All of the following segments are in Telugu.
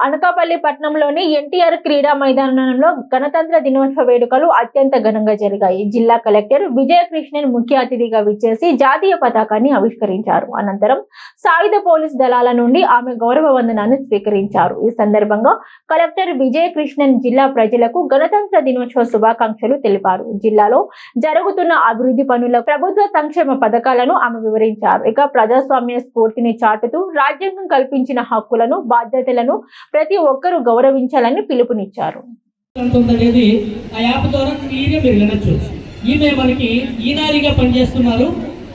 అనకాపల్లి పట్టణంలోని ఎన్టీఆర్ క్రీడా మైదానంలో గణతంత్ర దినోత్సవ వేడుకలు అత్యంత ఘనంగా జరిగాయి. జిల్లా కలెక్టర్ విజయకృష్ణన్ ముఖ్య అతిథిగా విచ్చేసి జాతీయ పతాకాన్ని ఆవిష్కరించారు. అనంతరం సాయుధ పోలీస్ దళాల నుండి ఆమె గౌరవ వందనాన్ని స్వీకరించారు. ఈ సందర్భంగా కలెక్టర్ విజయకృష్ణన్ జిల్లా ప్రజలకు గణతంత్ర దినోత్సవ శుభాకాంక్షలు తెలిపారు. జిల్లాలో జరుగుతున్న అభివృద్ధి పనుల ప్రభుత్వ సంక్షేమ పథకాలను ఆమె వివరించారు. ఇక ప్రజాస్వామ్య స్ఫూర్తిని చాటుతూ రాజ్యాంగం కల్పించిన హక్కులను బాధ్యతలను ప్రతి ఒక్కరూ గౌరవించాలని పిలుపునిచ్చారు. ఈమె మనకి ఈనారిగా పనిచేస్తున్నారు.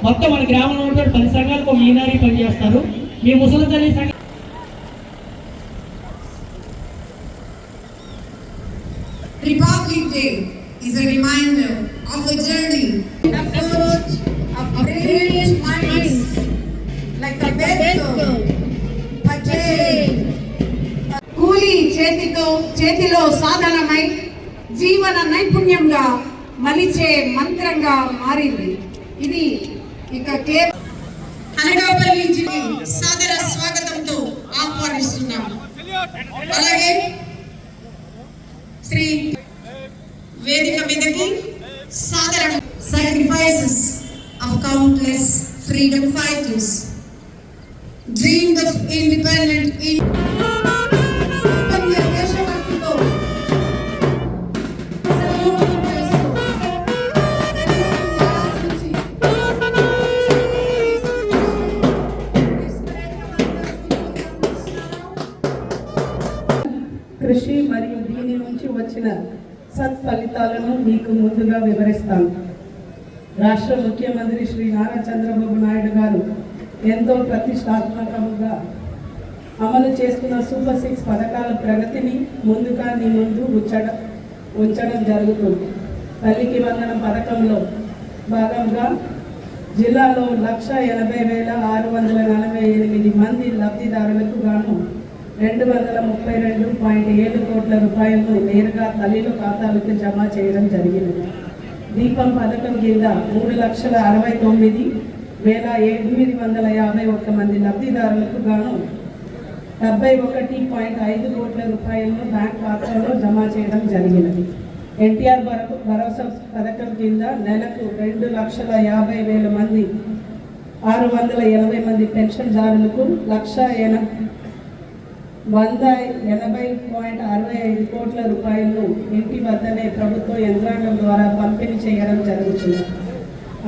మొత్తం మన గ్రామంలో 10 సంఘాలకు ఒక ఈనారి పనిచేస్తారు. మీ ముసలి తల్లి సంఘం Republic Day is a reminder of a journey of brilliant minds like Ambedkar, Patel. కూలీ చేతిలో సాధనమై జీవన నైపుణ్యంగా మలిచే మంత్రంగా మారింది. ఇది ఇక అనకాపల్లి జిల్లా సాదర స్వాగతంతో ఆహ్వానిస్తున్నాం. అలాగే శ్రీ వేదిక మీదకి సాదర sacrifices of countless freedom fighters dreamed of independent కృషి మరియు దీని నుంచి వచ్చిన సత్ఫలితాలను మీకు ముందుగా వివరిస్తాను. రాష్ట్ర ముఖ్యమంత్రి శ్రీ నారా చంద్రబాబు నాయుడు గారు ఎంతో ప్రతిష్టాత్మకంగా అమలు చేస్తున్న సూపర్ 6 పథకాల ప్రగతిని ముందు ఉంచడం జరుగుతుంది. తల్లికి వందనం పథకంలో భాగంగా జిల్లాలో 1,80,648 మంది లబ్ధిదారులకు గాను 232.7 కోట్ల రూపాయలను నేరుగా తల్లిల ఖాతాలకు జమ చేయడం జరిగింది. దీపం పథకం కింద 3,69,851 మంది లబ్ధిదారులకు గాను 71.5 కోట్ల రూపాయలను బ్యాంక్ ఖాతాలో జమ చేయడం జరిగినది. ఎన్టీఆర్ భరోసా పథకం కింద నెలకు 2,50,000 మంది 680 మంది పెన్షన్దారులకు 180.65 కోట్ల రూపాయలను ఇంటి వద్దనే ప్రభుత్వ యంత్రాంగం ద్వారా పంపిణీ చేయడం జరుగుతుంది.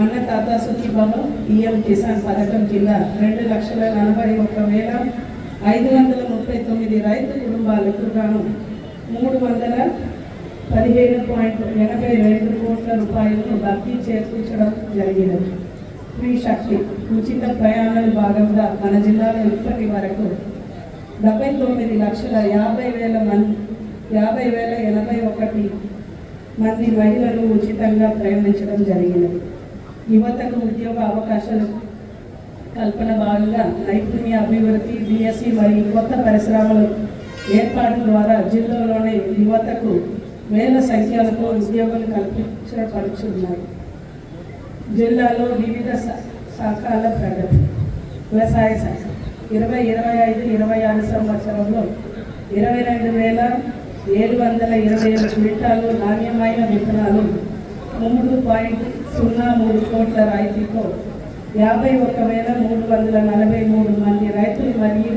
అన్నదాత సుఖీభవ PM కిసాన్ పథకం కింద 2,41,539 రైతు కుటుంబాలకు గాను 317.82 కోట్ల రూపాయలను లబ్ధి చేకూర్చడం జరిగినది. స్త్రీ శక్తి ఉచిత ప్రయాణాల భాగంగా మన జిల్లాలో ఇప్పటి వరకు 79,50,081 మంది మహిళలు ఉచితంగా ప్రయాణించడం జరిగినది. యువతకు ఉద్యోగ అవకాశాల కల్పన భాగంగా నైపుణ్య అభివృద్ధి DSE మరియు కొత్త పరిశ్రమల ఏర్పాటు ద్వారా జిల్లాలోని యువతకు వేల సంఖ్యలతో ఉద్యోగాలు కల్పించబడుతున్నాయి. జిల్లాలో వివిధ శాఖల ప్రగతి వ్యవసాయ శాఖ 2025-26 సంవత్సరంలో 22,727 క్వింటాలు నాణ్యమైన విత్తనాలు 3.03 కోట్ల రాయితీతో 51,343 మంది రైతులు మరియు